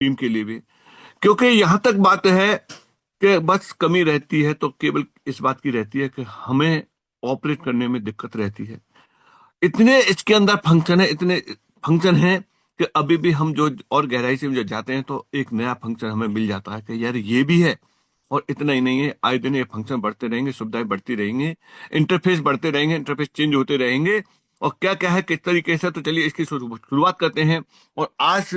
Team के लिए भी। क्योंकि यहां तक बात है कि बस कमी रहती है तो केवल इस बात की रहती है कि हमें ऑपरेट करने में दिक्कत रहती है। इतने इसके अंदर फंक्शन है, इतने फंक्शन है कि अभी भी हम जो और गहराई से जो जाते हैं तो एक नया फंक्शन हमें मिल जाता है कि यार ये भी है। और इतना ही नहीं है, आए दिन ये फंक्शन बढ़ते रहेंगे, सुविधाएं बढ़ती रहेंगी, इंटरफेस बढ़ते रहेंगे, इंटरफेस चेंज होते रहेंगे। और क्या क्या है किस तरीके से, तो चलिए इसकी शुरुआत करते हैं। और आज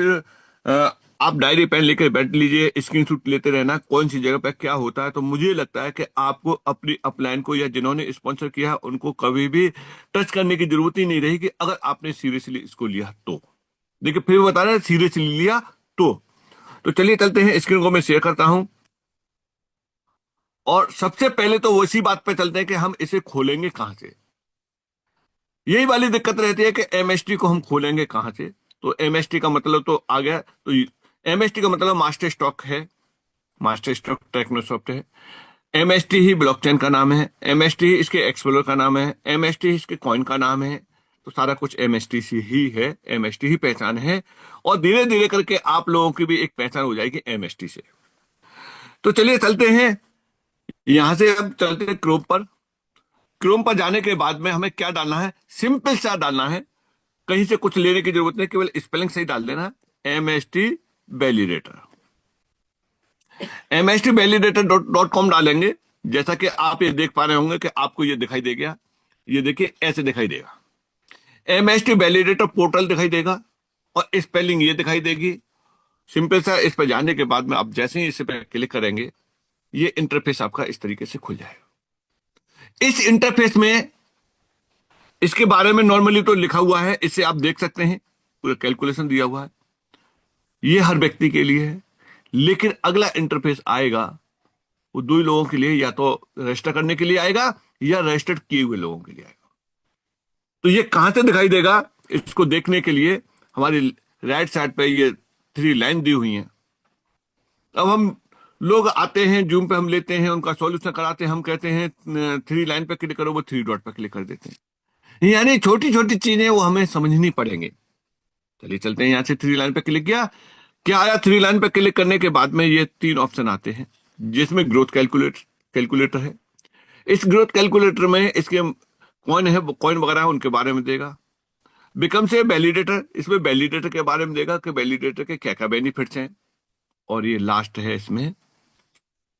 आप डायरी पेन लेकर बैठ लीजिए, स्क्रीनशॉट लेते रहना कौन सी जगह पे क्या होता है। तो मुझे लगता है कि आपको अपनी अपलाइन को या जिन्होंने स्पॉन्सर किया है उनको कभी भी टच करने की जरूरत ही नहीं रहेगी, अगर आपने सीरियसली इसको लिया तो। देखिए फिर बता रहे हैं, सीरियसली लिया तो। तो चलिए चलते हैं, स्क्रीन को मैं शेयर करता हूं। और सबसे पहले तो वो इसी बात पे चलते हैं कि हम इसे खोलेंगे कहां से। यही वाली दिक्कत रहती है कि एमएसटी को हम खोलेंगे कहां से। तो एमएसटी का मतलब तो आ गया, तो एमएसटी का मतलब मास्टर स्टॉक है, मास्टर स्टॉक टेक्नोसॉफ्ट है। एमएसटी ही ब्लॉकचेन का नाम है, एमएसटी ही इसके एक्सप्लोर का नाम है, एमएसटी ही इसके कॉइन का नाम है। तो सारा कुछ एमएसटी से ही है, एमएसटी ही पहचान है। और धीरे धीरे करके आप लोगों की भी एक पहचान हो जाएगी एमएसटी से। तो चलिए चलते हैं, यहां से अब चलते हैं क्रोम पर। क्रोम पर जाने के बाद में हमें क्या डालना है, सिंपल सा डालना है, कहीं से कुछ लेने की जरूरत नहीं, केवल स्पेलिंग सही डाल देना, MST validator. MST validator dot com डालेंगे। जैसा कि आप ये देख पा रहे होंगे कि आपको ये दिखाई दे गया, ये देखिए ऐसे दिखाई देगा, एमएसटी वैलिडेटर पोर्टल दिखाई देगा। और स्पेलिंग ये दिखाई देगी। सिंपल सा इस पर जाने के बाद में आप जैसे ही इस पर क्लिक करेंगे, ये इंटरफेस आपका इस तरीके से खुल जाएगा। इस इंटरफेस में इसके बारे में नॉर्मली तो लिखा हुआ है, इसे आप देख सकते हैं, पूरा कैलकुलेशन दिया हुआ है, ये हर व्यक्ति के लिए है। लेकिन अगला इंटरफेस आएगा, वो दो ही लोगों के लिए, या तो रजिस्टर करने के लिए आएगा या रजिस्टर्ड किए हुए लोगों के लिए आएगा। तो ये कहां से दिखाई देगा, इसको देखने के लिए हमारी राइट साइड पे ये थ्री लाइन दी हुई है। अब हम लोग आते हैं, जूम पे हम लेते हैं, उनका सॉल्यूशन कराते हैं, हम कहते हैं थ्री लाइन पे क्लिक करो, वो थ्री डॉट पे क्लिक कर देते हैं। यानी छोटी छोटी चीजें वो हमें समझनी पड़ेंगे। चलिए चलते हैं, यहां से थ्री लाइन पे क्लिक किया, क्या आया, थ्री लाइन पे क्लिक करने के बाद में ये तीन ऑप्शन आते हैं, जिसमें ग्रोथ कैलकुलेटर है। इस ग्रोथ कैलकुलेटर में इसके कौन है, कॉइन वगैरह है उनके बारे में देगा। बिकम से वैलिडेटर, इसमें वैलिडेटर के बारे में देगा कि वैलिडेटर के क्या क्या बेनिफिट्स हैं। और ये लास्ट है इसमें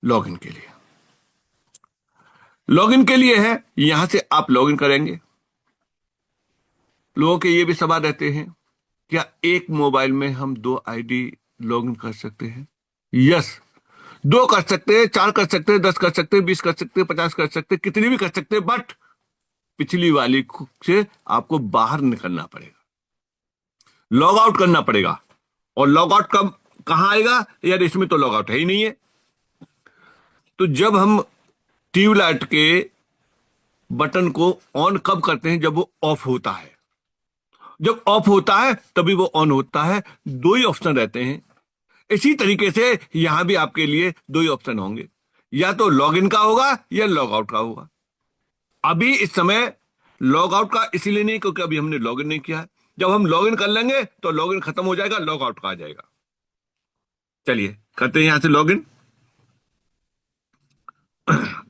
लॉगिन के लिए। लॉगिन के लिए है, यहां से आप लॉगिन करेंगे। लोगों के ये भी सवाल रहते हैं, क्या एक मोबाइल में हम दो आईडी लॉगिन कर सकते हैं? यस, दो कर सकते हैं, चार कर सकते हैं, 10 कर सकते हैं, 20 कर सकते हैं, 50 कर सकते हैं, कितनी भी कर सकते हैं। बट पिछली वाली से आपको बाहर निकलना पड़ेगा, लॉग आउट करना पड़ेगा। और लॉग आउट कब, कहां आएगा यार, इसमें तो लॉग आउट है ही नहीं है। तो जब हम ट्यूबलाइट के बटन को ऑन कब करते हैं, जब वो ऑफ होता है। जब ऑफ होता है तभी वो ऑन होता है। दो ही ऑप्शन रहते हैं। इसी तरीके से यहां भी आपके लिए दो ही ऑप्शन होंगे, या तो लॉग इन का होगा या लॉग आउट का होगा। अभी इस समय लॉग आउट का इसीलिए नहीं क्योंकि अभी हमने लॉग इन नहीं किया है। जब हम लॉग इन कर लेंगे तो लॉग इन खत्म हो जाएगा, लॉग आउट का आ जाएगा। चलिए करते हैं यहां से लॉग इन।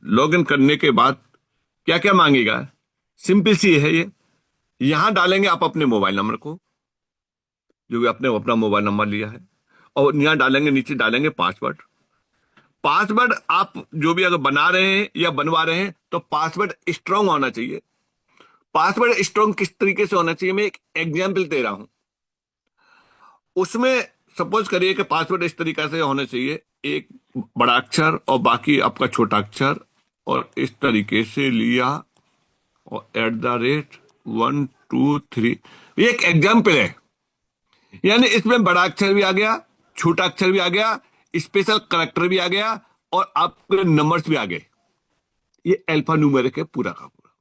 लॉग इन करने के बाद क्या क्या मांगेगा, सिंपल सी है ये। यहां डालेंगे आप अपने मोबाइल नंबर को, जो भी आपने अपना मोबाइल नंबर लिया है। और यहां डालेंगे, नीचे डालेंगे पासवर्ड। पासवर्ड आप जो भी अगर बना रहे हैं या बनवा रहे हैं तो पासवर्ड स्ट्रांग होना चाहिए। पासवर्ड स्ट्रांग किस तरीके से होना चाहिए, मैं एक एग्जांपल दे रहा हूं। उसमें सपोज करिए कि पासवर्ड इस तरीके से होना चाहिए, एक बड़ा अक्षर और बाकी आपका छोटा अक्षर, और इस तरीके से लिया, और @ 1 2 3। ये एक एग्जाम्पल है, यानी इसमें बड़ा अक्षर भी आ गया, छोटा अक्षर भी आ गया, स्पेशल करेक्टर भी आ गया, और आपके नंबर्स भी आ गए। ये अल्फा न्यूमेरिक है पूरा का पूरा।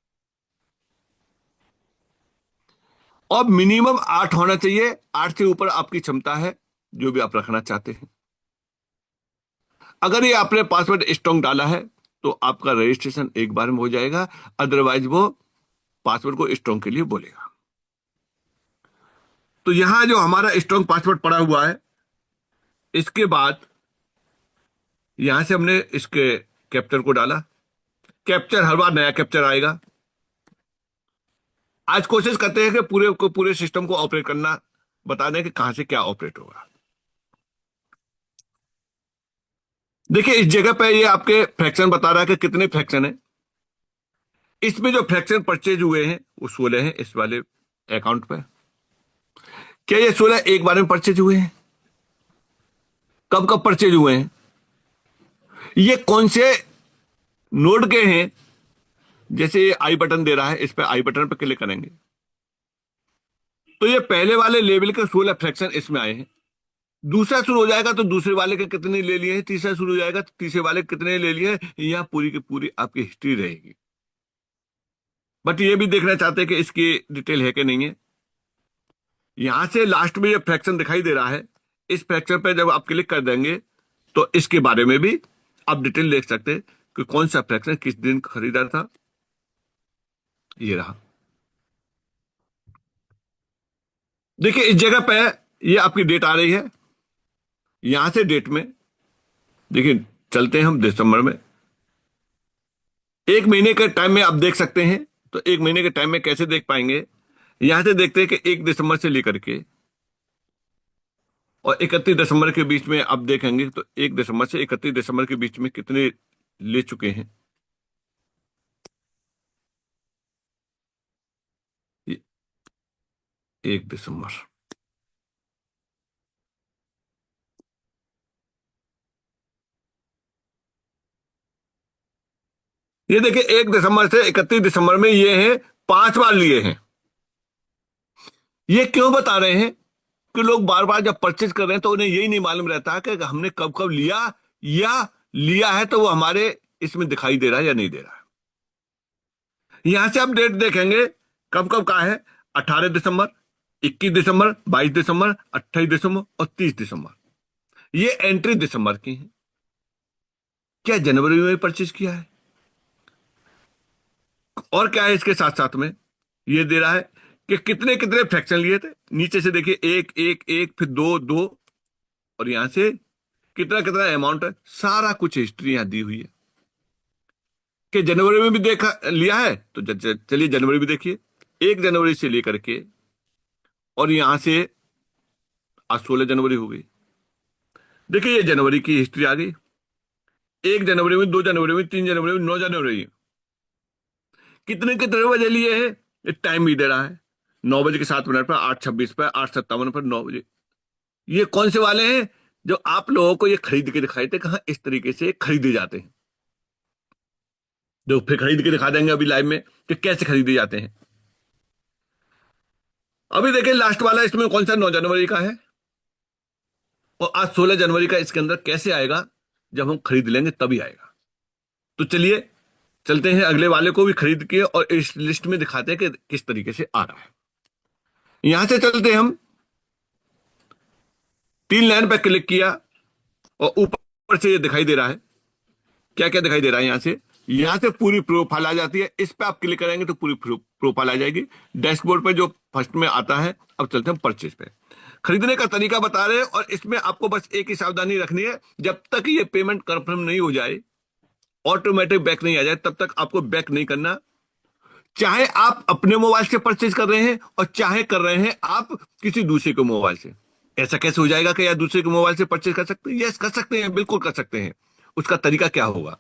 और मिनिमम 8 होना चाहिए, 8 से ऊपर आपकी क्षमता है जो भी आप रखना चाहते हैं। अगर ये आपने पासवर्ड स्ट्रांग डाला है तो आपका रजिस्ट्रेशन एक बार में हो जाएगा, अदरवाइज वो पासवर्ड को स्ट्रांग के लिए बोलेगा। तो यहां जो हमारा स्ट्रांग पासवर्ड पड़ा हुआ है, इसके बाद यहां से हमने इसके कैप्चर को डाला। कैप्चर हर बार नया कैप्चर आएगा। आज कोशिश करते हैं कि पूरे सिस्टम को ऑपरेट करना, बता दें कि कहां से क्या ऑपरेट होगा। देखिए इस जगह पे ये आपके फ्रैक्शन बता रहा है कि कितने फ्रैक्शन है। इसमें जो फ्रैक्शन परचेज हुए हैं वो 16 हैं इस वाले अकाउंट पे। क्या ये 16 एक बार में परचेज हुए हैं? कब कब परचेज हुए हैं? ये कौन से नोड के हैं? जैसे ये आई बटन दे रहा है, इस पे आई बटन पे क्लिक करेंगे तो ये पहले वाले लेवल के 16 फ्रैक्शन इसमें आए हैं। दूसरा शुरू हो जाएगा तो दूसरे वाले के कितने ले लिए हैं, तीसरा शुरू हो जाएगा तो तीसरे वाले के कितने ले लिए हैं। यहां पूरी की पूरी आपकी हिस्ट्री रहेगी। बट ये भी देखना चाहते हैं कि इसकी डिटेल है कि नहीं है। यहां से लास्ट में ये फ्रैक्शन दिखाई दे रहा है, इस फ्रैक्शन पे जब आप क्लिक कर देंगे तो इसके बारे में भी आप डिटेल देख सकते हैं कि कौन सा फ्रैक्शन किस दिन खरीदा था। ये रहा। देखिए इस जगह पे ये आपकी डेट आ रही है। यहां से डेट में देखिए, चलते हैं हम दिसंबर में। एक महीने के टाइम में आप देख सकते हैं। तो एक महीने के टाइम में कैसे देख पाएंगे? यहां से देखते हैं कि 1 दिसंबर से लेकर के और 31 दिसंबर के बीच में आप देखेंगे तो 1 दिसंबर से 31 दिसंबर के बीच में कितने ले चुके हैं। ये 1 दिसंबर, ये देखिए 1 दिसंबर से 31 दिसंबर में ये हैं 5 बार लिए हैं। ये क्यों बता रहे हैं कि लोग बार बार जब परचेज कर रहे हैं तो उन्हें यही नहीं मालूम रहता कि हमने कब कब लिया, या लिया है तो वो हमारे इसमें दिखाई दे रहा है या नहीं दे रहा है। यहां से आप डेट देखेंगे कब कब का है। 18 दिसंबर, 21 दिसंबर, 22 दिसंबर, 28 दिसंबर और 30 दिसंबर। ये एंट्री दिसंबर की है। क्या जनवरी में परचेज किया है? और क्या है इसके साथ साथ में ये दे रहा है कि कितने कितने फ्रैक्शन लिए थे। नीचे से देखिए 1 1 1, फिर 2 2, और यहां से कितना कितना अमाउंट है, सारा कुछ हिस्ट्री यहां दी हुई है। कि जनवरी में भी देखा लिया है तो चलिए जनवरी भी देखिए। 1 जनवरी से लेकर के और यहां से आज 16 जनवरी हो गई। देखिए ये जनवरी की हिस्ट्री आ गई। 1 जनवरी में, 2 जनवरी में, 3 जनवरी में, 9 जनवरी, कितने कितने बजे लिए हैं। ये टाइम भी दे रहा है। 9 बजे के 7 मिनट पर, 8:26 पर, 8:57 पर, 9 बजे। ये कौन से वाले हैं जो आप लोगों को ये खरीद के दिखाए थे? कहां इस तरीके से खरीदे जाते हैं। जो फिर खरीद के दिखा देंगे अभी लाइव में कि कैसे खरीदे जाते हैं। अभी देखिए लास्ट वाला इसमें कौन सा 9 जनवरी का है और आज 16 जनवरी का। इसके अंदर कैसे आएगा? जब हम खरीद लेंगे तभी आएगा। तो चलिए चलते हैं अगले वाले को भी खरीद के और इस लिस्ट में दिखाते हैं कि किस तरीके से आ रहा है। यहां से चलते हैं हम, 3 लाइन पर क्लिक किया और ऊपर से ये दिखाई दे रहा है। क्या क्या दिखाई दे रहा है? यहां से पूरी प्रोफाइल आ जाती है। इस पे आप क्लिक करेंगे तो पूरी प्रोफाइल आ जाएगी। डैशबोर्ड पे जो फर्स्ट में आता है। अब चलते हैं परचेज पे। खरीदने का तरीका बता रहे हैं और इसमें आपको बस एक ही सावधानी रखनी है, जब तक ये पेमेंट कंफर्म नहीं हो जाए, ऑटोमेटिक बैक नहीं आ जाए, तब तक आपको बैक नहीं करना। चाहे आप अपने मोबाइल से परचेज कर रहे हैं और चाहे कर रहे हैं आप किसी दूसरे के मोबाइल से। ऐसा कैसे हो जाएगा कि यार दूसरे के मोबाइल से परचेज कर सकते हैं? यस कर सकते हैं, बिल्कुल कर सकते हैं। उसका तरीका क्या होगा?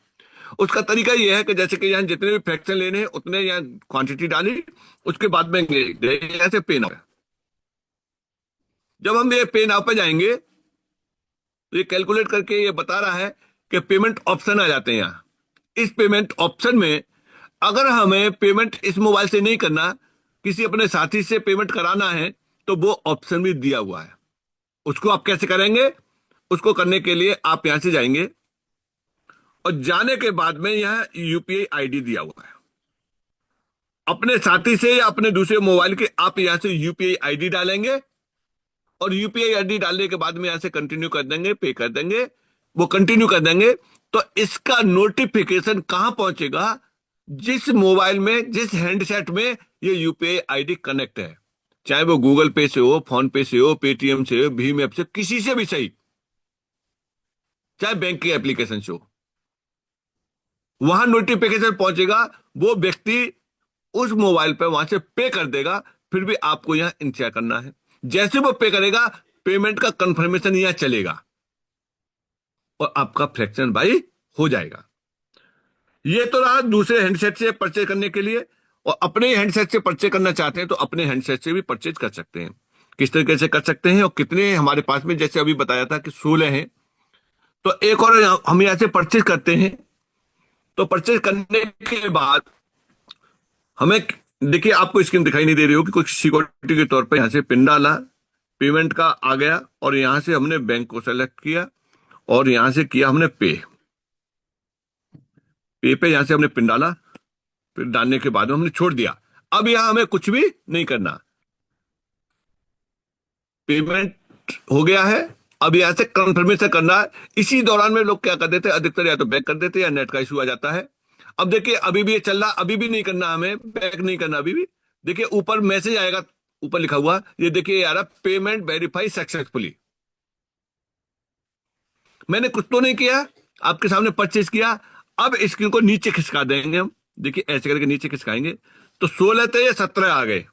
उसका तरीका यह है कि जैसे कि यहाँ जितने भी फ्रैक्शन लेने हैं उतने यहाँ क्वांटिटी डाली, उसके बाद में यहाँ से पे नाउ। जब हम ये पे नाउ पे जाएंगे तो ये कैलकुलेट करके ये बता रहा है कि पेमेंट ऑप्शन आ जाते हैं। यहाँ इस पेमेंट ऑप्शन में अगर हमें पेमेंट इस मोबाइल से नहीं करना, किसी अपने साथी से पेमेंट कराना है, तो वो ऑप्शन भी दिया हुआ है। उसको आप कैसे करेंगे? उसको करने के लिए आप यहां से जाएंगे और जाने के बाद में यहां यूपीआई आईडी दिया हुआ है। अपने साथी से या अपने दूसरे मोबाइल के आप यहां से यूपीआई आईडी डालेंगे और यूपीआई आईडी डालने के बाद में यहां से कंटिन्यू कर देंगे, पे कर देंगे। वो कंटिन्यू कर देंगे तो इसका नोटिफिकेशन कहां पहुंचेगा? जिस मोबाइल में, जिस हैंडसेट में ये यूपीआई आईडी कनेक्ट है, चाहे वो गूगल पे से हो, फोन पे से हो, पेटीएम से हो, भीम ऐप से, किसी से भी सही। चाहे बैंक की एप्लीकेशन से हो, वहां नोटिफिकेशन पहुंचेगा, वो व्यक्ति उस मोबाइल पे वहां से पे कर देगा, फिर भी आपको यहां इंतजार करना है। जैसे वो पे करेगा, पेमेंट का कंफर्मेशन यहां चलेगा और आपका फ्रैक्शन भाई हो जाएगा। ये तो रहा दूसरे हैंडसेट से परचेज करने के लिए। और अपने हैंडसेट से परचेज करना चाहते हैं तो अपने हैंडसेट से भी परचेज कर सकते हैं। किस तरीके से कर सकते हैं और कितने हमारे पास में, जैसे अभी बताया था कि 16 हैं, तो एक और हम यहां से परचेज करते हैं। तो परचेज करने के बाद हमें, देखिए आपको स्क्रीन दिखाई नहीं दे रही हो कि कुछ सिक्योरिटी के तौर पर यहां से पिन डाला, पेमेंट का आ गया और यहां से हमने बैंक को सेलेक्ट किया और यहां से किया हमने पे। पे यहां से हमने पिन डाला, फिर डालने के बाद में हमने छोड़ दिया। अब यहां हमें कुछ भी नहीं करना, पेमेंट हो गया है। अब यहां से कंफर्मेशन करना है। इसी दौरान में लोग क्या कर देते हैं, अधिकतर या तो बैक कर देते हैं या नेट का इशू आ जाता है। अब देखिए अभी भी ये चल रहा, अभी भी नहीं करना, हमें बैक नहीं करना अभी भी। देखिए ऊपर मैसेज आएगा, ऊपर लिखा हुआ, ये देखिए यार, पेमेंट वेरीफाई सक्सेसफुली। मैंने कुछ तो नहीं किया, आपके सामने परचेज किया। अब स्क्रीन को नीचे खिसका देंगे हम, देखिए ऐसे करके नीचे खिसकाएंगे तो 16 थे, ये 17 आ गए।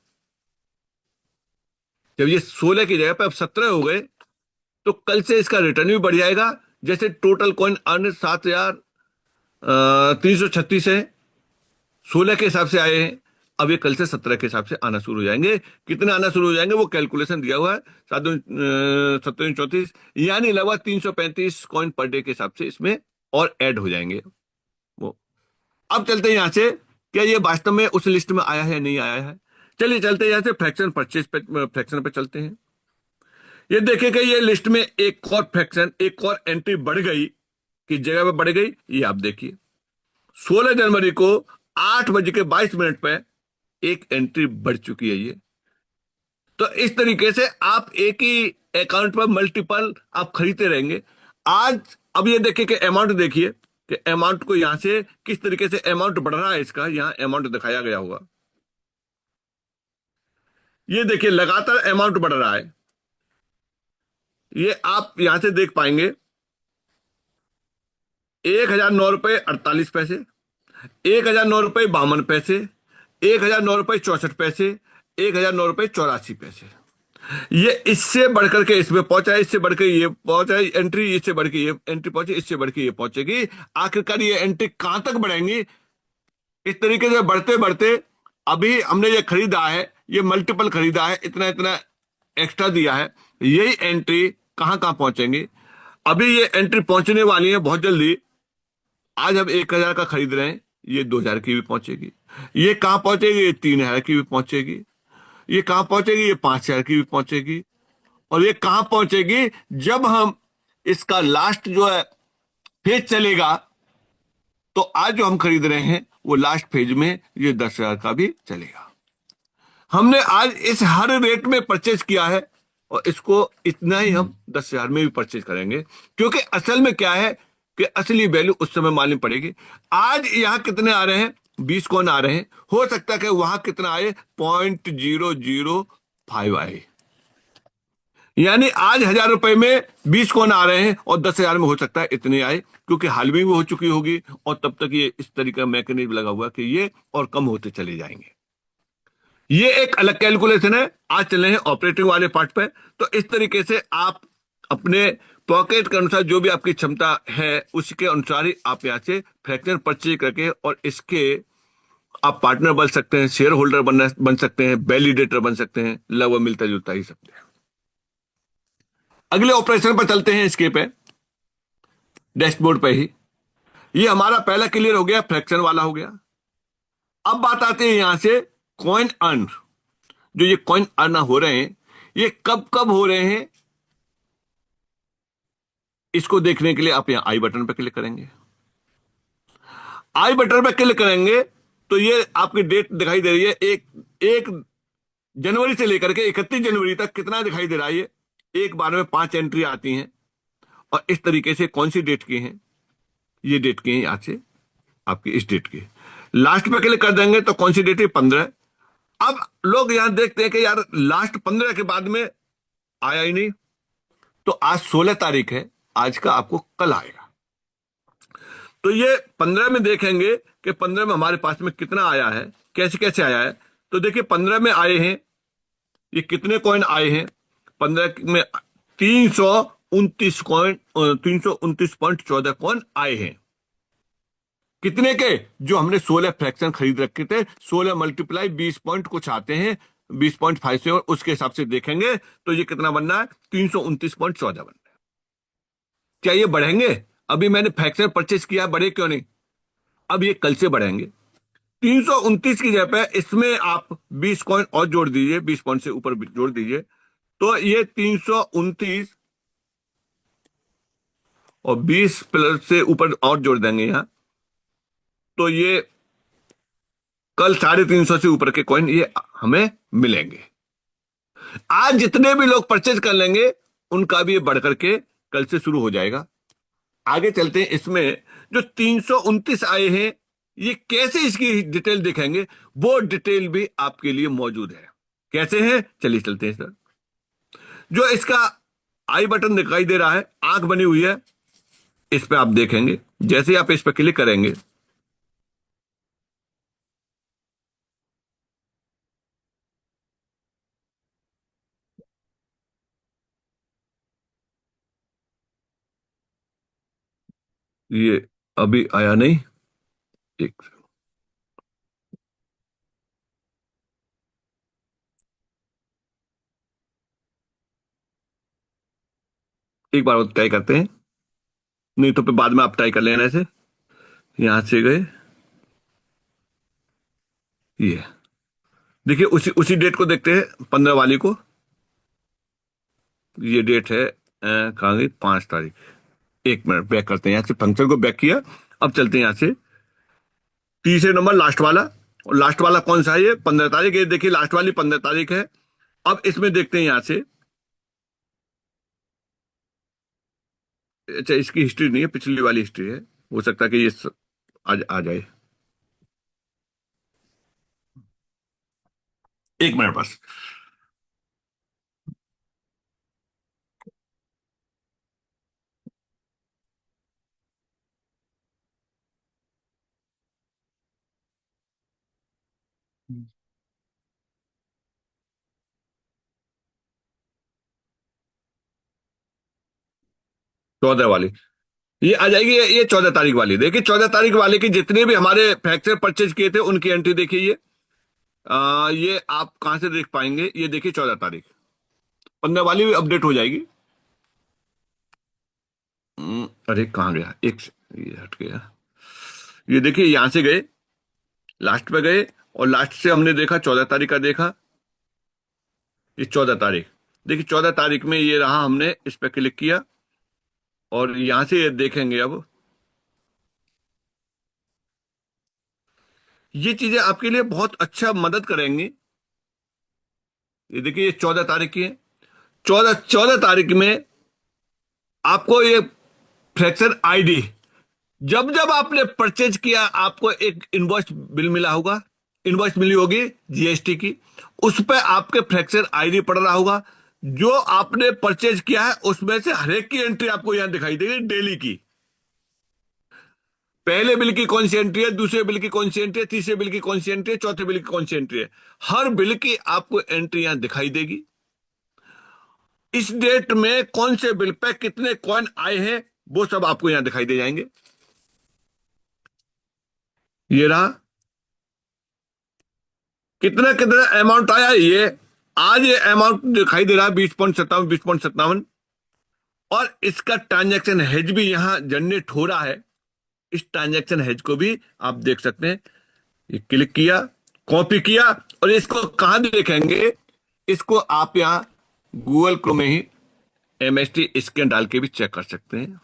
जब ये 16 की जगह पे अब 17 हो गए, तो कल से इसका रिटर्न भी बढ़ जाएगा। जैसे टोटल कॉइन अर्न 7,336 है, 16 के हिसाब से आए हैं। अब ये कल से 17 के हिसाब से आना शुरू हो जाएंगे। कितने आना शुरू हो जाएंगे वो कैलकुलेशन दिया हुआ है, 7,34, यानी लगभग 335 कॉइन पर डे के हिसाब से इसमें और ऐड हो जाएंगे वो। अब चलते हैं यहां से, क्या ये वास्तव में उस लिस्ट में आया है या नहीं आया है। चलिए चलते हैं यहां से फ्रैक्शन परचेज पे, फ्रैक्शन पे चलते हैं। ये देखिएगा ये लिस्ट में एक और फ्रैक्शन, एक और एंट्री बढ़ गई। किस जगह पे बढ़ गई ये आप देखिए, 16 जनवरी को 8:22 पे एक एंट्री बढ़ चुकी है ये। तो इस तरीके से आप एक ही अकाउंट पर मल्टीपल आप खरीदते रहेंगे। आज अब ये देखिए कि अमाउंट देखिए कि अमाउंट को यहां से किस तरीके से अमाउंट बढ़ रहा है, इसका यहां अमाउंट दिखाया गया होगा। ये देखिए लगातार अमाउंट बढ़ रहा है, ये आप यहां से देख पाएंगे। 1,009 रुपये 48 पैसे, 1,009 रुपये 52 पैसे, 1,009 रुपये 64 पैसे, 1,009 रुपये 84 पैसे। ये इससे बढ़कर के इसमें पहुंचा है, इससे बढ़कर ये पहुंचा है एंट्री, इससे बढ़ के ये एंट्री पहुंची, इससे बढ़ के ये पहुंचेगी। आखिरकार ये एंट्री कहां तक बढ़ेंगी, इस तरीके से बढ़ते बढ़ते अभी हमने ये खरीदा है, ये मल्टीपल खरीदा है, इतना इतना एक्स्ट्रा दिया है, यही एंट्री कहां कहां पहुंचेंगी। अभी ये एंट्री पहुंचने वाली है बहुत जल्दी। आज हम 1,000 का खरीद रहे हैं, ये 2,000 की भी पहुंचेगी। ये कहां पहुंचेगी, ये 3,000 की भी पहुंचेगी। ये कहां पहुंचेगी, ये 5,000 की भी पहुंचेगी। और ये कहां पहुंचेगी, जब हम इसका लास्ट जो है फेज चलेगा, तो आज जो हम खरीद रहे हैं वो लास्ट फेज में ये 10,000 का भी चलेगा। हमने आज इस हर रेट में परचेज किया है और इसको इतना ही हम 10,000 में भी परचेज करेंगे, क्योंकि असल में क्या है कि असली वैल्यू उस समय मालूम पड़ेगी। आज यहां कितने आ रहे हैं, 20 कौन आ रहे हैं, हो सकता है कि वहां कितना आए, 0.005 आए। यानी आज 1,000 रुपए में 20 कौन आ रहे हैं और 10,000 में हो सकता है इतने आए, क्योंकि हाल में भी हो चुकी होगी और तब तक ये इस तरीके का मैकेनिज्म लगा हुआ कि ये और कम होते चले जाएंगे। ये एक अलग कैलकुलेशन है। आज चले हैं ऑपरेटिंग वाले पार्ट पे। तो इस तरीके से आप अपने पॉकेट के अनुसार जो भी आपकी क्षमता है उसके अनुसार ही आप यहां से फ्रैक्शन परचेज करके और इसके आप पार्टनर बन सकते हैं, शेयर होल्डर बन सकते हैं, वैलिडेटर बन सकते हैं, लगभग मिलता जुलता ही सकते हैं। अगले ऑपरेशन पर चलते हैं, इसके पे डैशबोर्ड पे ही। ये हमारा पहला क्लियर हो गया, फ्रैक्शन वाला हो गया। अब बात आती है यहां से कॉइन अर्न। जो ये कॉइन अर्न हो रहे हैं ये कब कब हो रहे हैं, इसको देखने के लिए आप यहां आई बटन पर क्लिक करेंगे। आई बटन पर क्लिक करेंगे तो ये आपकी डेट दिखाई दे रही है, 1 जनवरी से लेकर के 31 जनवरी तक कितना दिखाई दे रहा है। ये एक बार में 5 एंट्री आती हैं और इस तरीके से कौन सी डेट की हैं, ये डेट की हैं, यहां से आपकी इस डेट की। लास्ट पे क्लिक कर देंगे तो कौन सी डेट है, 15। अब लोग यहां देखते हैं कि यार लास्ट 15 के बाद में आया ही नहीं। तो आज 16 तारीख है, आज का आपको कल आएगा। तो ये 15 में देखेंगे कि 15 में हमारे पास में कितना आया है, कैसे कैसे आया है। तो देखिए 15 में आए हैं, ये कितने कॉइन आए हैं 15 में? 329 कॉइन, 329.14 कॉइन आए हैं। कितने के? जो हमने 16 फ्रैक्शन खरीद रखे थे, 16 मल्टीप्लाई 20 पॉइंट कुछ आते हैं, 20.5 से, और उसके हिसाब से देखेंगे तो ये कितना बनना है? 329.14 बनना है। क्या ये बढ़ेंगे? अभी मैंने फ्रैक्शन परचेज किया, बढ़े क्यों नहीं? अब ये कल से बढ़ेंगे। 329 की जगह पे इसमें आप 20 कॉइन और जोड़ दीजिए, 20 पॉइंट से ऊपर जोड़ दीजिए, तो ये 329 और 20 प्लस से ऊपर और जोड़ देंगे यहां, तो ये कल 350 से ऊपर के कॉइन ये हमें मिलेंगे। आज जितने भी लोग परचेज कर लेंगे उनका भी ये बढ़ करके कल से शुरू हो जाएगा। आगे चलते हैं। इसमें जो 329 आए हैं, ये कैसे इसकी डिटेल देखेंगे, वो डिटेल भी आपके लिए मौजूद है। कैसे है, चलिए चलते हैं सर। जो इसका आई बटन दिखाई दे रहा है, आंख बनी हुई है, इस पे आप देखेंगे। जैसे ही आप इस पे क्लिक करेंगे, ये अभी आया नहीं, एक एक बार और ट्राई करते हैं, नहीं तो फिर बाद में आप ट्राई कर लेना ऐसे। यहां से गए, ये देखिए, उसी उसी डेट को देखते हैं, 15 वाली को। ये डेट है कहाँ गई, 5 तारीख। एक मिनट, बैक करते हैं, यहाँ से फंक्शन को बैक किया। अब चलते हैं यहाँ से तीसरे नंबर, लास्ट वाला। और लास्ट वाला कौन सा है? ये 15 तारीख। ये देखिए लास्ट वाली 15 तारीख है। अब इसमें देखते हैं यहाँ से, अच्छा इसकी हिस्ट्री नहीं है, पिछली वाली हिस्ट्री है। हो सकता है कि ये आज आ जाए। एक मिनट बस। 14 वाली ये आ जाएगी। ये 14 तारीख वाली देखिए, 14 तारीख वाले की जितने भी हमारे फ्रैक्चर परचेज किए थे उनकी एंट्री देखिए। ये आप कहां से देख पाएंगे? ये देखिए 14 तारीख, 15 वाली भी अपडेट हो जाएगी। अरे कहाँ गया, ये हट गया। ये देखिए यहां से गए, लास्ट पे गए, और लास्ट से हमने देखा 14 तारीख का देखा। ये 14 तारीख, देखिए 14 तारीख में ये रहा, हमने इस पे क्लिक किया और यहां से ये देखेंगे। अब ये चीजें आपके लिए बहुत अच्छा मदद करेंगी। ये देखिए ये 14 तारीख की है। चौदह चौदह तारीख में आपको ये फ्रैक्शन आईडी, जब जब आपने परचेज किया आपको एक इनवॉइस बिल मिला होगा, इनवॉइस मिली होगी जीएसटी की, उस पर आपके फ्रैक्चर आईडी पड़ रहा होगा। जो आपने परचेज किया है उसमें से हर एक की एंट्री आपको यहां दिखाई देगी, डेली की। पहले बिल की कौन सी एंट्री है, दूसरे बिल की कौन सी एंट्री है, तीसरे बिल की कौन सी एंट्री है, चौथे बिल की कौन सी एंट्री है, हर बिल की आपको एंट्री यहां दिखाई देगी। इस डेट में कौन से बिल पे कितने कॉइन आए हैं वो सब आपको यहां दिखाई दे जाएंगे। ये रहा, कितना कितना अमाउंट आया ये। आज ये अमाउंट दिखाई दे रहा है 20.57, 20.57। और इसका ट्रांजैक्शन हेज भी यहां जनरेट हो रहा है। इस ट्रांजैक्शन हेज को भी आप देख सकते हैं। ये क्लिक किया, कॉपी किया, और इसको कहां देखेंगे? इसको आप यहां गूगल क्रोम में ही एमएसटी स्कैन डाल के भी चेक कर सकते हैं।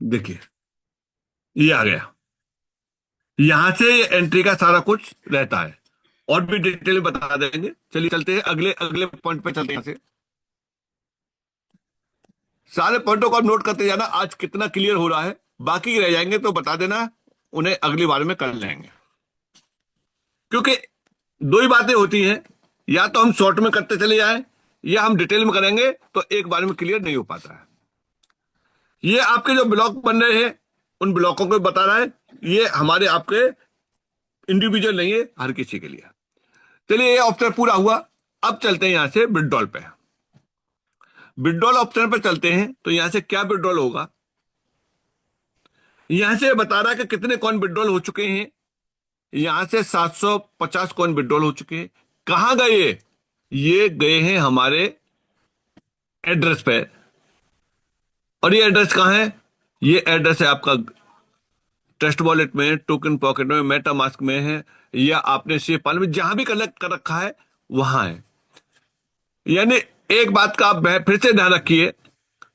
देखिए ये आ गया, यहां से ये एंट्री का सारा कुछ रहता है। और भी डिटेल में बता देंगे। चलिए चलते हैं अगले अगले पॉइंट पे, चलते हैं यहाँ से। सारे पॉइंटों को आप नोट करते जाना, आज कितना क्लियर हो रहा है। बाकी रह जाएंगे तो बता देना, उन्हें अगली बार में कर लेंगे। क्योंकि दो ही बातें होती हैं, या तो हम शॉर्ट में करते चले जाएं, या हम डिटेल में करेंगे तो एक बार में क्लियर नहीं हो पाता है। ये आपके जो ब्लॉक बन रहे हैं, उन ब्लॉकों को बता रहा है, ये हमारे आपके इंडिविजुअल नहीं है, हर किसी के लिए। चलिए ये ऑप्शन पूरा हुआ। अब चलते हैं यहां से विड्रॉल पे। विड्रॉल ऑप्शन पे चलते हैं तो यहां से क्या विड्रॉल होगा, यहां से बता रहा है कि कितने कॉइन विड्रॉल हो चुके हैं। यहां से 750 कॉइन विड्रॉल हो चुके हैं। कहां गए ये गए हैं हमारे एड्रेस पे। और ये एड्रेस कहां है, ये एड्रेस है आपका ट्रस्ट वॉलेट में, टोकन पॉकेट में, मेटा मास्क में है, या आपने सेफ पाल में जहां भी कलेक्ट कर रखा है वहां है। यानी एक बात का आप फिर से ध्यान रखिए,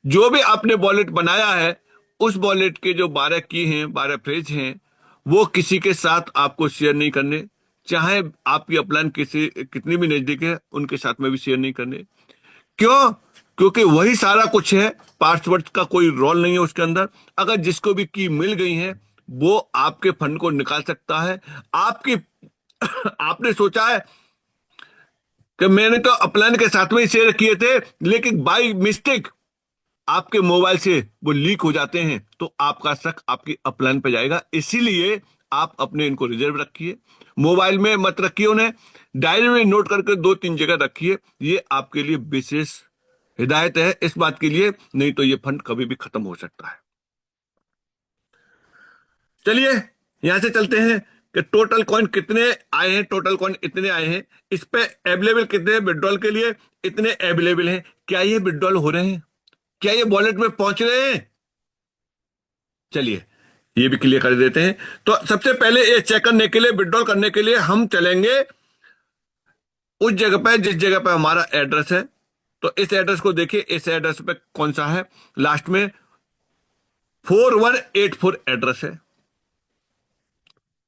जो भी आपने वॉलेट बनाया है, उस वॉलेट के जो 12 की हैं, 12 फ्रेज हैं, वो किसी के साथ आपको शेयर नहीं करने। चाहे आपकी अपलाइन किसी कितनी भी नजदीक है, उनके साथ में भी शेयर नहीं करने। क्यों? क्योंकि वही सारा कुछ है, पासवर्ड का कोई रोल नहीं है उसके अंदर। अगर जिसको भी की मिल गई है, वो आपके फंड को निकाल सकता है। आपकी आपने सोचा है कि मैंने तो अपलाइन के साथ में ही शेयर किए थे, लेकिन बाई मिस्टेक आपके मोबाइल से वो लीक हो जाते हैं, तो आपका शक आपकी अपलाइन पे जाएगा। इसीलिए आप अपने इनको रिजर्व रखिए, मोबाइल में मत रखिए, उन्हें डायरी में नोट करके 2-3 जगह रखिए। ये आपके लिए विशेष हिदायत है इस बात के लिए, नहीं तो ये फंड कभी भी खत्म हो सकता है। चलिए यहां से चलते हैं कि टोटल कॉइन कितने आए हैं। टोटल कॉइन इतने आए हैं, इस पे अवेलेबल कितने विड्रॉल के लिए, इतने अवेलेबल हैं। क्या ये विड्रॉल हो रहे हैं, क्या ये वॉलेट में पहुंच रहे हैं? चलिए ये भी क्लियर कर देते हैं। तो सबसे पहले ये चेक करने के लिए, विड्रॉल करने के लिए हम चलेंगे उस जगह पे जिस जगह पे हमारा एड्रेस है। तो इस एड्रेस को देखिए, इस एड्रेस पे कौन सा है, लास्ट में 4184 एड्रेस है।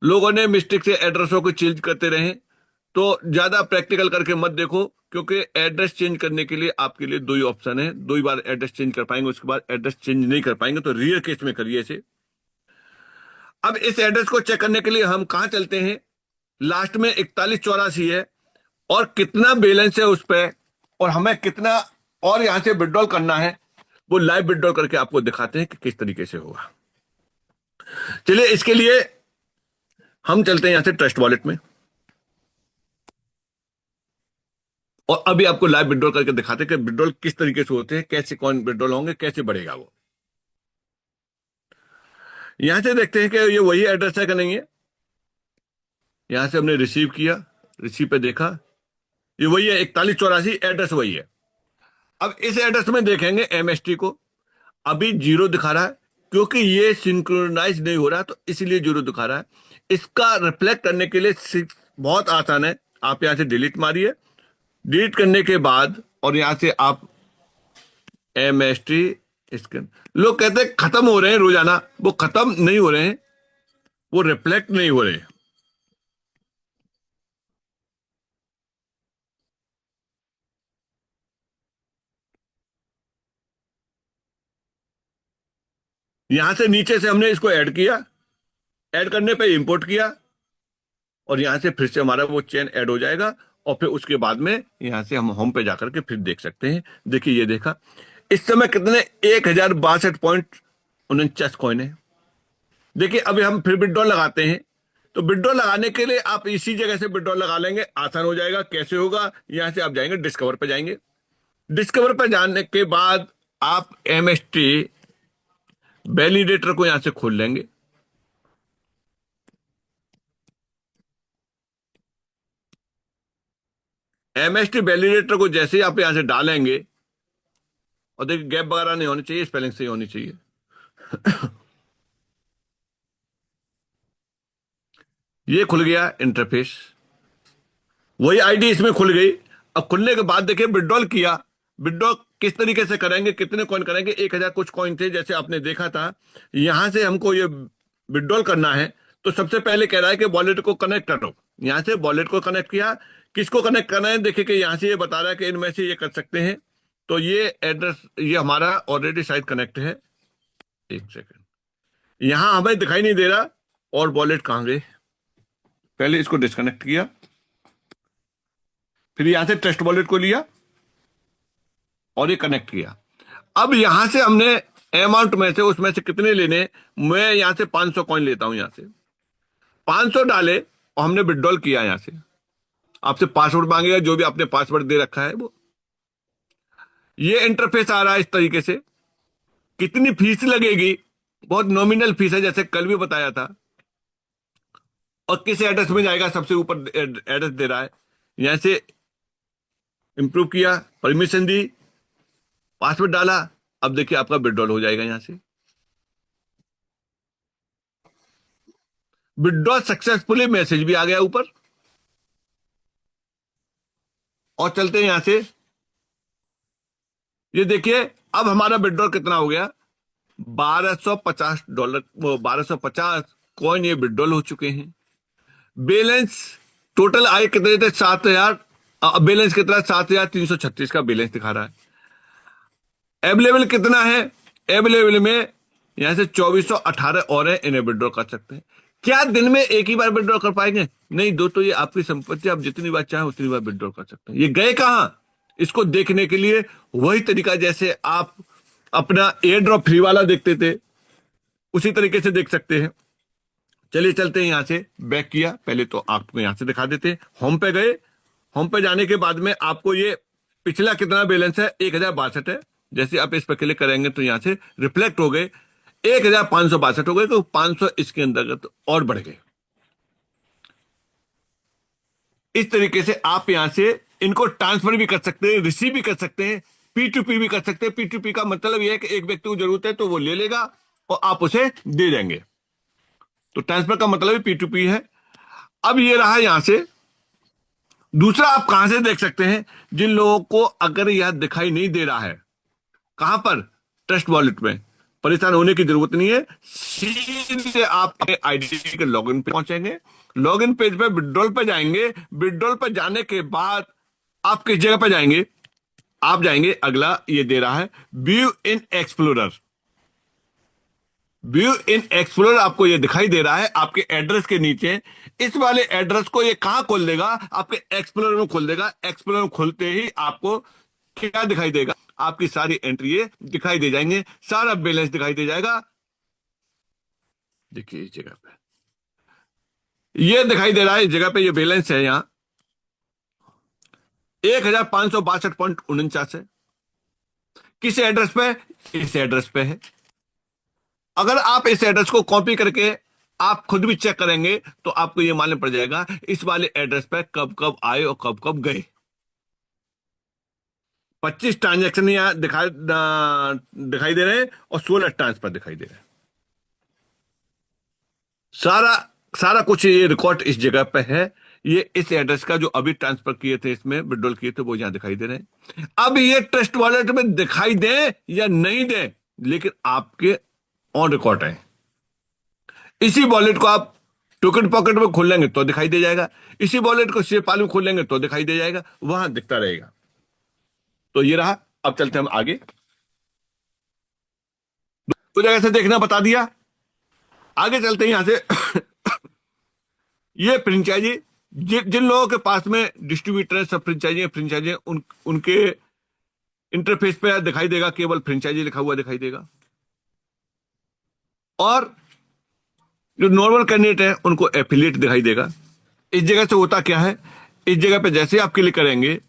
लोगों ने मिस्टेक से एड्रेसों को चेंज करते रहे, तो ज्यादा प्रैक्टिकल करके मत देखो, क्योंकि एड्रेस चेंज करने के लिए आपके लिए दो ही ऑप्शन है। दो ही बार एड्रेस चेंज कर पाएंगे, उसके बाद एड्रेस चेंज नहीं कर पाएंगे, तो रियल केस में करिए इसे। अब इस एड्रेस को चेक करने के लिए हम कहां चलते हैं, लास्ट में 4184 है, और कितना बैलेंस है उस पर, और हमें कितना और यहां से विड्रॉल करना है, वो लाइव विड्रॉल करके आपको दिखाते हैं कि किस तरीके से होगा। चलिए इसके लिए हम चलते हैं यहां से ट्रस्ट वॉलेट में, और अभी आपको लाइव विड्रॉल करके दिखाते हैं कि विड्रॉल किस तरीके से होते हैं, कैसे कौन विड्रॉल होंगे, कैसे बढ़ेगा वो। यहां से देखते हैं कि ये वही एड्रेस है कि नहीं है। यहां से हमने रिसीव किया, रिसीव पे देखा, ये वही है 4184, एड्रेस वही है। अब इस एड्रेस में देखेंगे एमएसटी को, अभी 0 दिखा रहा है, क्योंकि ये सिंक्रोनाइज नहीं हो रहा, तो इसलिए 0 दिखा रहा है। इसका रिफ्लेक्ट करने के लिए बहुत आसान है, आप यहां से डिलीट मारिए। डिलीट करने के बाद और यहां से आप एमएसटी स्कैन, लोग कहते हैं खत्म हो रहे हैं रोजाना, वो खत्म नहीं हो रहे हैं, वो रिफ्लेक्ट नहीं हो रहे हैं। यहां से नीचे से हमने इसको ऐड किया, ऐड करने पे इंपोर्ट किया, और यहां से फिर से हमारा वो चेन ऐड हो जाएगा, और फिर उसके बाद में यहां से हम होम पे जाकर के फिर देख सकते हैं। देखिए ये देखा, इस समय कितने 1062.49 कॉइन है। देखिए अभी हम फिर विड्रॉल लगाते हैं, तो विड्रॉल लगाने के लिए आप इसी जगह से विड्रॉल लगा लेंगे, आसान हो जाएगा। कैसे होगा, यहां से आप जाएंगे डिस्कवर पे जाएंगे, डिस्कवर पे जाने के बाद आप एमएसटी वैलिडेटर को यहां से खोल लेंगे। एमएसटी वैलिडेटर को जैसे ही आप यहां से डालेंगे, और देखिए गैप वगैरह नहीं होनी चाहिए, स्पेलिंग सही होनी चाहिए। ये खुल गया इंटरफेस, वही आईडी इसमें खुल गई। अब खुलने के बाद देखिए विड्रॉल किया, विड्रॉल किस तरीके से करेंगे, कितने कॉइन करेंगे, 1000 कुछ कॉइन थे जैसे आपने देखा था। यहां से हमको ये विड्रॉल करना है, तो सबसे पहले कह रहा है कि वॉलेट को कनेक्ट करो। यहां से वॉलेट को कनेक्ट किया। किसको कनेक्ट करना है, देखिए कि यहां से ये बता रहा है कि इनमें से ये कर सकते हैं। तो ये एड्रेस ये हमारा ऑलरेडी शायद कनेक्ट है। एक सेकंड, यहां हमें दिखाई नहीं दे रहा और वॉलेट कहां गए। पहले इसको डिस्कनेक्ट किया, फिर यहां से टेस्ट वॉलेट को लिया और ये कनेक्ट किया। अब यहां से हमने अमाउंट में से उसमें से कितने लेने, मैं यहां से 500 कॉइन लेता हूं। यहां से 500 डाले और हमने विड्रॉल किया। यहां से आपसे पासवर्ड मांगेगा, जो भी आपने पासवर्ड दे रखा है वो। ये इंटरफेस आ रहा है इस तरीके से। कितनी फीस लगेगी, बहुत नॉमिनल फीस है, जैसे कल भी बताया था। और किस एड्रेस में जाएगा, सबसे ऊपर एड्रेस दे रहा है। यहां से इंप्रूव किया, परमिशन दी, पासवर्ड डाला। अब देखिए आपका विड्रॉल हो जाएगा। यहां से विड्रॉल सक्सेसफुली मैसेज भी आ गया ऊपर। और चलते हैं यहां से, ये देखिए अब हमारा विड्रॉल कितना हो गया, $1250, वो 1250 कॉइन ये विड्रॉल हो चुके हैं। बैलेंस टोटल आए कितने थे, 7,000। बैलेंस कितना, 7,336 का बैलेंस दिखा रहा है। अवेलेबल कितना है, अवेलेबल में यहां से 2418 और है, इन्हें विड्रॉ कर सकते हैं। क्या दिन में एक ही बार विड्रॉ कर पाएंगे? नहीं दोस्तों, ये आपकी संपत्ति, आप जितनी बार चाहें उतनी बार विड्रॉ कर सकते हैं। ये गए कहां, इसको देखने के लिए वही तरीका जैसे आप अपना एयर ड्रॉप फ्री वाला देखते थे, उसी तरीके से देख सकते हैं। चलिए चलते हैं, यहां से बैक किया। पहले तो आपको यहां से दिखा देते हैं, होम पे गए। होम पे जाने के बाद में आपको ये पिछला कितना बैलेंस है, 1062 है। जैसे आप इस पर क्लिक करेंगे तो यहां से रिफ्लेक्ट हो गए, 1562 हो गए। तो 500 इसके अंतर्गत और बढ़ गए। इस तरीके से आप यहां से इनको ट्रांसफर भी कर सकते हैं, रिसीव भी कर सकते हैं, P2P भी कर सकते हैं। P2P का मतलब यह है कि एक व्यक्ति को जरूरत है तो वो ले लेगा और आप उसे दे देंगे। तो ट्रांसफर का मतलब ही P2P है। अब ये रहा यहां से दूसरा, आप कहां से देख सकते हैं, जिन लोगों को अगर यह दिखाई नहीं दे रहा है, कहां पर, ट्रस्ट वॉलेट में। परेशान होने की जरूरत नहीं है, सीधे आप अपने आईडी के लॉगिन पे पहुंचेंगे। लॉगिन पेज पे विड्रॉल पे जाएंगे। विड्रॉल पे जाने के बाद आप किस जगह पे जाएंगे, आप जाएंगे, अगला ये दे रहा है व्यू इन एक्सप्लोरर। व्यू इन एक्सप्लोरर आपको ये दिखाई दे रहा है आपके एड्रेस के नीचे। इस वाले एड्रेस को ये कहां खोल देगा, आपके एक्सप्लोरर में खोल देगा। एक्सप्लोरर में खोलते ही आपको क्या दिखाई देगा, आपकी सारी एंट्री ये दिखाई दे जाएंगे, सारा बैलेंस दिखाई दे जाएगा। देखिए इस जगह पे ये दिखाई दे रहा है, इस जगह पे ये बैलेंस है। यहां 1562.49 है। किस एड्रेस पे, इस एड्रेस पे है। अगर आप इस एड्रेस को कॉपी करके आप खुद भी चेक करेंगे तो आपको यह मालूम पड़ जाएगा इस वाले एड्रेस पे कब कब आए और कब कब गए। 25 ट्रांजैक्शन यहां दिखाई दे रहे हैं और 16 ट्रांसफर दिखाई दे रहे हैं। सारा सारा कुछ ये रिकॉर्ड इस जगह पे है। ये इस एड्रेस का जो अभी ट्रांसफर किए थे, इसमें विड्रॉल किए थे, वो यहां दिखाई दे रहे हैं। अब ये ट्रस्ट वॉलेट में दिखाई दे या नहीं दे, लेकिन आपके ऑन रिकॉर्ड है। इसी वॉलेट को आप टोकन पॉकेट में खोल लेंगे तो दिखाई दे जाएगा, इसी वॉलेट को शेपाल में खोल लेंगे तो दिखाई दे जाएगा, वहां दिखता रहेगा। तो ये रहा। अब चलते हैं हम आगे। तो जगह से देखना बता दिया, आगे चलते हैं यहां से। ये फ्रेंचाइजी जिन लोगों के पास में डिस्ट्रीब्यूटर है, सब फ्रेंचाइजी उनके इंटरफेस पे दिखाई देगा, केवल फ्रेंचाइजी लिखा हुआ दिखाई देगा। और जो नॉर्मल कैंडिडेट है उनको एफिलिएट दिखाई देगा। इस जगह से होता क्या है, इस जगह पे जैसे आप क्लिक करेंगे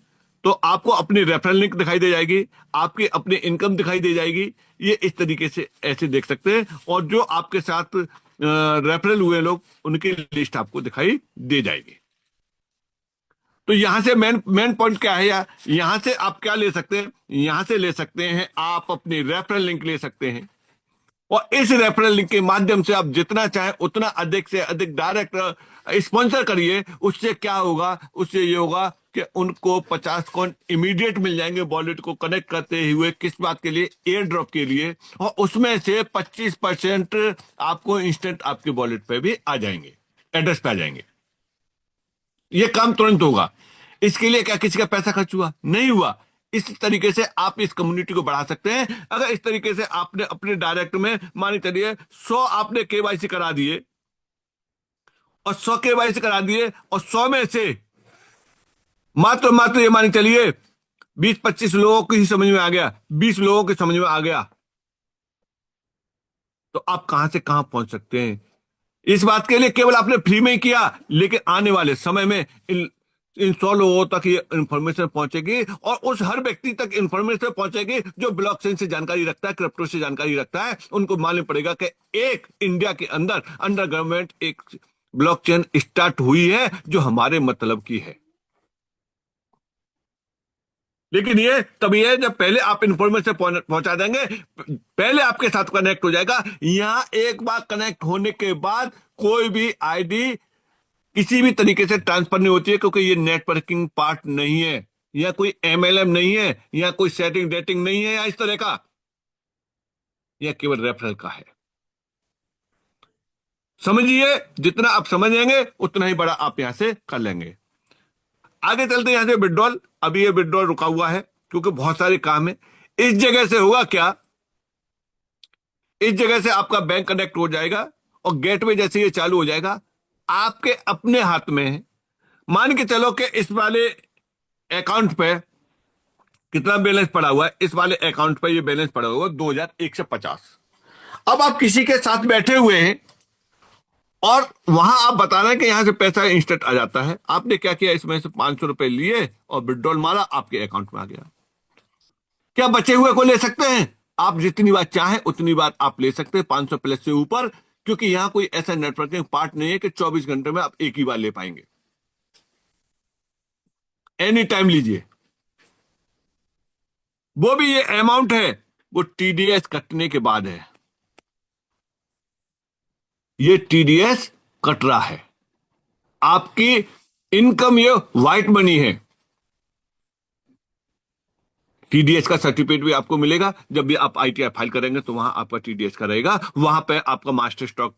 तो आपको अपनी रेफरल लिंक दिखाई दे जाएगी, आपकी अपनी इनकम दिखाई दे जाएगी। ये इस तरीके से ऐसे देख सकते हैं। और जो आपके साथ रेफरल हुए लोग, उनकी लिस्ट आपको दिखाई दे जाएगी। तो यहां से मेन पॉइंट क्या है, यहां से आप क्या ले सकते हैं, यहां से ले सकते हैं आप अपनी रेफरल लिंक ले सकते हैं। और इस रेफरल लिंक के माध्यम से आप जितना चाहें उतना अधिक से अधिक डायरेक्ट स्पॉन्सर करिए। उससे क्या होगा, उससे ये होगा कि उनको 50 कॉइन इमीडिएट मिल जाएंगे वॉलेट को कनेक्ट करते हुए। किस बात के लिए, एयर ड्रॉप के लिए। और उसमें से 25% आपको इंस्टेंट आपके वॉलेट पे भी आ जाएंगे, एड्रेस पे आ जाएंगे। ये काम तुरंत होगा। इसके लिए क्या किसी का पैसा खर्च हुआ? नहीं हुआ। इस तरीके से आप इस कम्युनिटी को बढ़ा सकते हैं। अगर इस तरीके से आपने अपने डायरेक्ट में मान चलिए 100 आपने केवाईसी करा दिए, और 100 केवाईसी करा दिए, और 100 में से मात्र मात्र ये मान चलिए 20-25 लोगों को ही समझ में आ गया, 20 लोगों के समझ में आ गया, तो आप कहां से कहां पहुंच सकते हैं। इस बात के लिए केवल आपने फ्री में ही किया, लेकिन आने वाले समय में इन 100 लोगों तक ये इंफॉर्मेशन पहुंचेगी, और उस हर व्यक्ति तक इंफॉर्मेशन पहुंचेगी जो ब्लॉकचेन से जानकारी रखता है, क्रिप्टो से जानकारी रखता है। उनको मालूम पड़ेगा कि एक इंडिया के अंदर अंडर गवर्नमेंट एक ब्लॉकचेन स्टार्ट हुई है जो हमारे मतलब की है। लेकिन ये तभी है जब पहले आप इंफॉर्मेशन पहुंचा देंगे, पहले आपके साथ कनेक्ट हो जाएगा। यहां एक बार कनेक्ट होने के बाद कोई भी आईडी किसी भी तरीके से ट्रांसफर नहीं होती है, क्योंकि ये नेटवर्किंग पार्ट नहीं है, या कोई एमएलएम नहीं है, या कोई सेटिंग डेटिंग नहीं है, या इस तरह का, यह केवल रेफरल का है। समझिए, जितना आप समझेंगे उतना ही बड़ा आप यहां से कर लेंगे। आगे चलते हैं यहां से विड्रॉल। अभी ये विड्रॉल रुका हुआ है क्योंकि बहुत सारे काम है। इस जगह से होगा क्या, इस जगह से आपका बैंक कनेक्ट हो जाएगा, और गेटवे जैसे ये चालू हो जाएगा, आपके अपने हाथ में है। मान के चलो कि इस वाले अकाउंट पे कितना बैलेंस पड़ा हुआ है, इस वाले अकाउंट पे ये बैलेंस पड़ा हुआ है 2150। अब आप किसी के साथ बैठे हुए हैं, और वहां आप बता रहे हैं कि यहां से पैसा इंस्टेंट आ जाता है। आपने क्या किया, इसमें से 500 रुपए लिए और विड्रॉल मारा, आपके अकाउंट में आ गया। क्या बचे हुए को ले सकते हैं? आप जितनी बार चाहें उतनी बार आप ले सकते हैं, 500 प्लस से ऊपर, क्योंकि यहां कोई ऐसा नेटवर्किंग पार्ट नहीं है कि 24 घंटे में आप एक ही बार ले पाएंगे। एनी टाइम लीजिए। वो भी ये अमाउंट है, वो टीडीएस कटने के बाद है। ये टीडीएस कट रहा है, आपकी इनकम ये व्हाइट मनी है। टीडीएस का सर्टिफिकेट भी आपको मिलेगा जब भी आप आईटीआर फाइल करेंगे, तो वहां आपका टीडीएस का रहेगा। वहां पे आपका मास्टर स्टॉक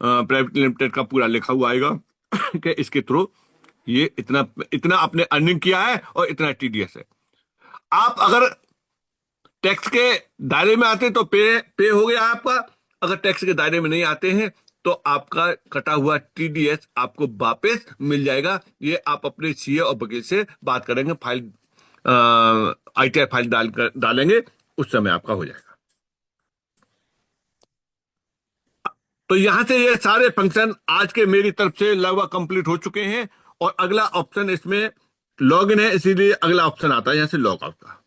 प्राइवेट लिमिटेड का पूरा लिखा हुआ आएगा कि इसके थ्रू ये इतना इतना आपने अर्निंग किया है और इतना टीडीएस है। आप अगर टैक्स के दायरे में आते हैं तो पे हो गया आपका। अगर टैक्स के दायरे में नहीं आते हैं तो आपका कटा हुआ टीडीएस आपको वापस मिल जाएगा। ये आप अपने सीए और वकील से बात करेंगे, फाइल आईटीआर फाइल डालेंगे, उस समय आपका हो जाएगा। तो यहां से ये सारे फंक्शन आज के मेरी तरफ से लगभग कंप्लीट हो चुके हैं, और अगला ऑप्शन इसमें लॉग इन है, इसीलिए अगला ऑप्शन आता है यहां से लॉग आउट का।